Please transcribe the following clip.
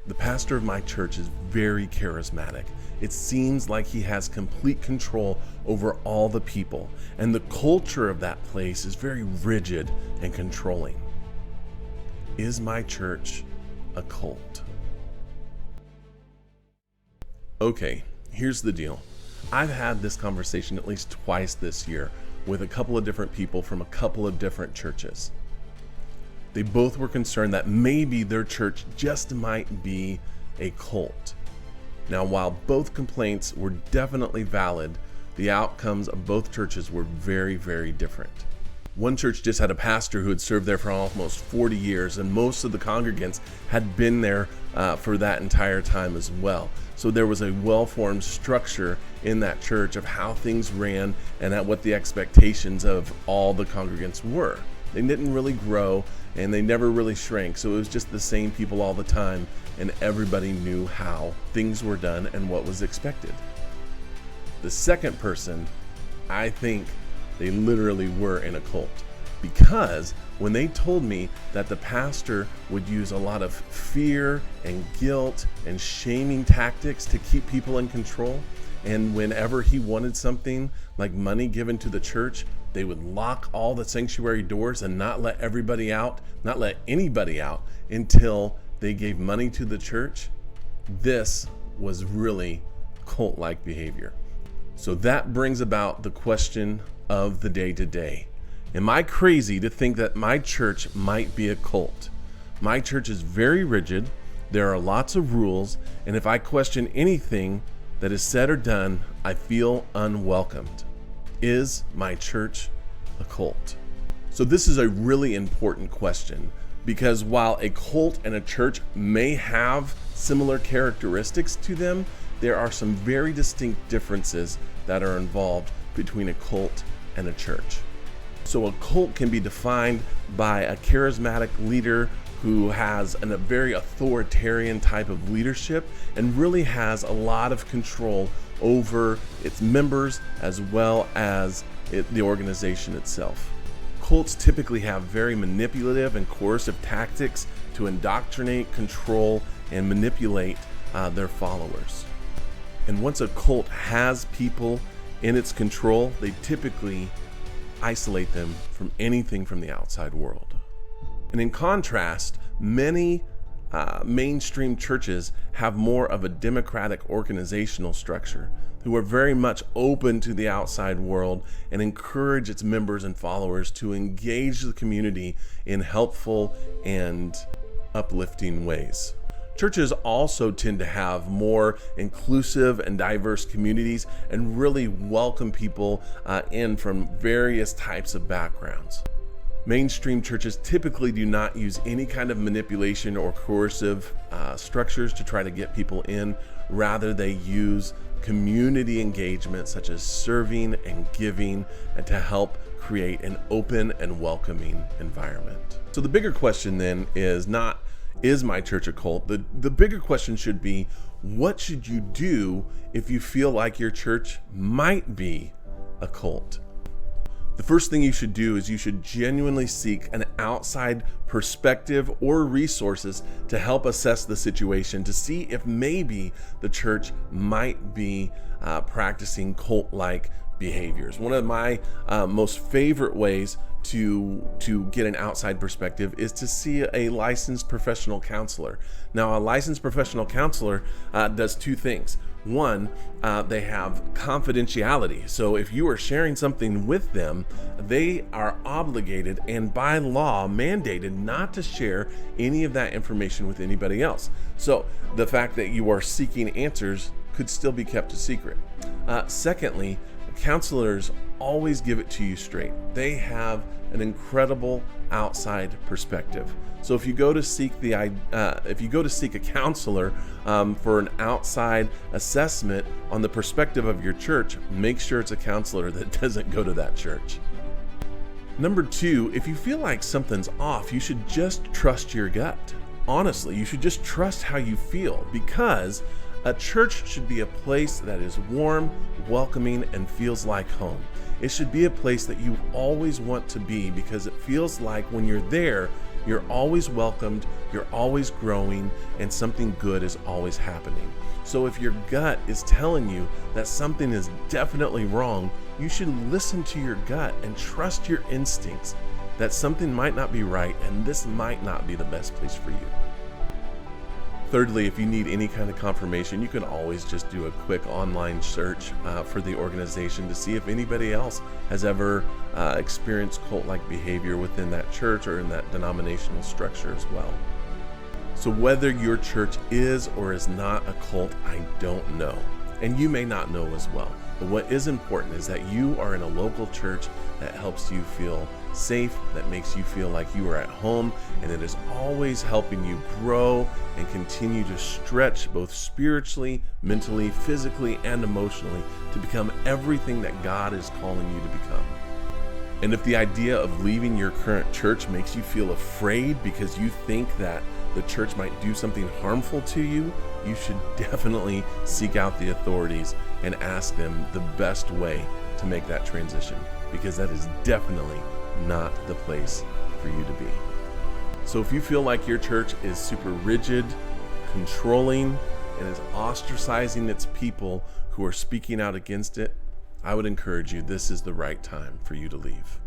The pastor of my church is very charismatic. It seems like he has complete control over all the people, and the culture of that place is very rigid and controlling. Is my church a cult? Okay, here's the deal. I've had this conversation at least twice this year with a couple of different people from a couple of different churches. They both were concerned that maybe their church just might be a cult. Now, while both complaints were definitely valid, the outcomes of both churches were very, very different. One church just had a pastor who had served there for almost 40 years, and most of the congregants had been there for that entire time as well. So there was a well-formed structure in that church of how things ran and at what the expectations of all the congregants were. They didn't really grow and they never really shrank, so it was just the same people all the time, and everybody knew how things were done and what was expected. The second person, I think they literally were in a cult, because when they told me that the pastor would use a lot of fear and guilt and shaming tactics to keep people in control, and whenever he wanted something like money given to the church, they would lock all the sanctuary doors and not let anybody out until they gave money to the church. This was really cult-like behavior. So that brings about the question of the day today. Am I crazy to think that my church might be a cult? My church is very rigid. There are lots of rules, and if I question anything that is said or done, I feel unwelcomed. Is my church a cult? So this is a really important question, because while a cult and a church may have similar characteristics to them, there are some very distinct differences that are involved between a cult and a church. So a cult can be defined by a charismatic leader who has a very authoritarian type of leadership and really has a lot of control over its members as well as the organization itself. Cults typically have very manipulative and coercive tactics to indoctrinate, control, and manipulate their followers. And once a cult has people in its control, they typically isolate them from anything from the outside world. And in contrast, many mainstream churches have more of a democratic organizational structure who are very much open to the outside world and encourage its members and followers to engage the community in helpful and uplifting ways. Churches also tend to have more inclusive and diverse communities and really welcome people in from various types of backgrounds. Mainstream churches typically do not use any kind of manipulation or coercive structures to try to get people in. Rather, they use community engagement such as serving and giving and to help create an open and welcoming environment. So the bigger question then is not, is my church a cult? The bigger question should be, what should you do if you feel like your church might be a cult? The first thing you should do is you should genuinely seek an outside perspective or resources to help assess the situation to see if maybe the church might be practicing cult-like behaviors. One of my most favorite ways to get an outside perspective is to see a licensed professional counselor. Now, a licensed professional counselor does two things. One, they have confidentiality. So if you are sharing something with them, they are obligated and by law mandated not to share any of that information with anybody else. So the fact that you are seeking answers could still be kept a secret. Secondly, counselors always give it to you straight. They have an incredible outside perspective. So if you go to seek a counselor for an outside assessment on the perspective of your church, make sure it's a counselor that doesn't go to that church. Number two, if you feel like something's off, you should just trust your gut. Honestly, you should just trust how you feel, because a church should be a place that is warm, welcoming, and feels like home. It should be a place that you always want to be, because it feels like when you're there, You're always welcomed, you're always growing, and something good is always happening. So if your gut is telling you that something is definitely wrong, you should listen to your gut and trust your instincts that something might not be right and this might not be the best place for you. Thirdly, if you need any kind of confirmation, you can always just do a quick online search for the organization to see if anybody else has ever experienced cult-like behavior within that church or in that denominational structure as well. So whether your church is or is not a cult, I don't know. And you may not know as well. But what is important is that you are in a local church that helps you feel safe, that makes you feel like you are at home, and it is always helping you grow and continue to stretch both spiritually, mentally, physically, and emotionally to become everything that God is calling you to become. And if the idea of leaving your current church makes you feel afraid because you think that the church might do something harmful to you, you should definitely seek out the authorities and ask them the best way to make that transition, because that is definitely not the place for you to be. So if you feel like your church is super rigid, controlling, and is ostracizing its people who are speaking out against it, I would encourage you, this is the right time for you to leave.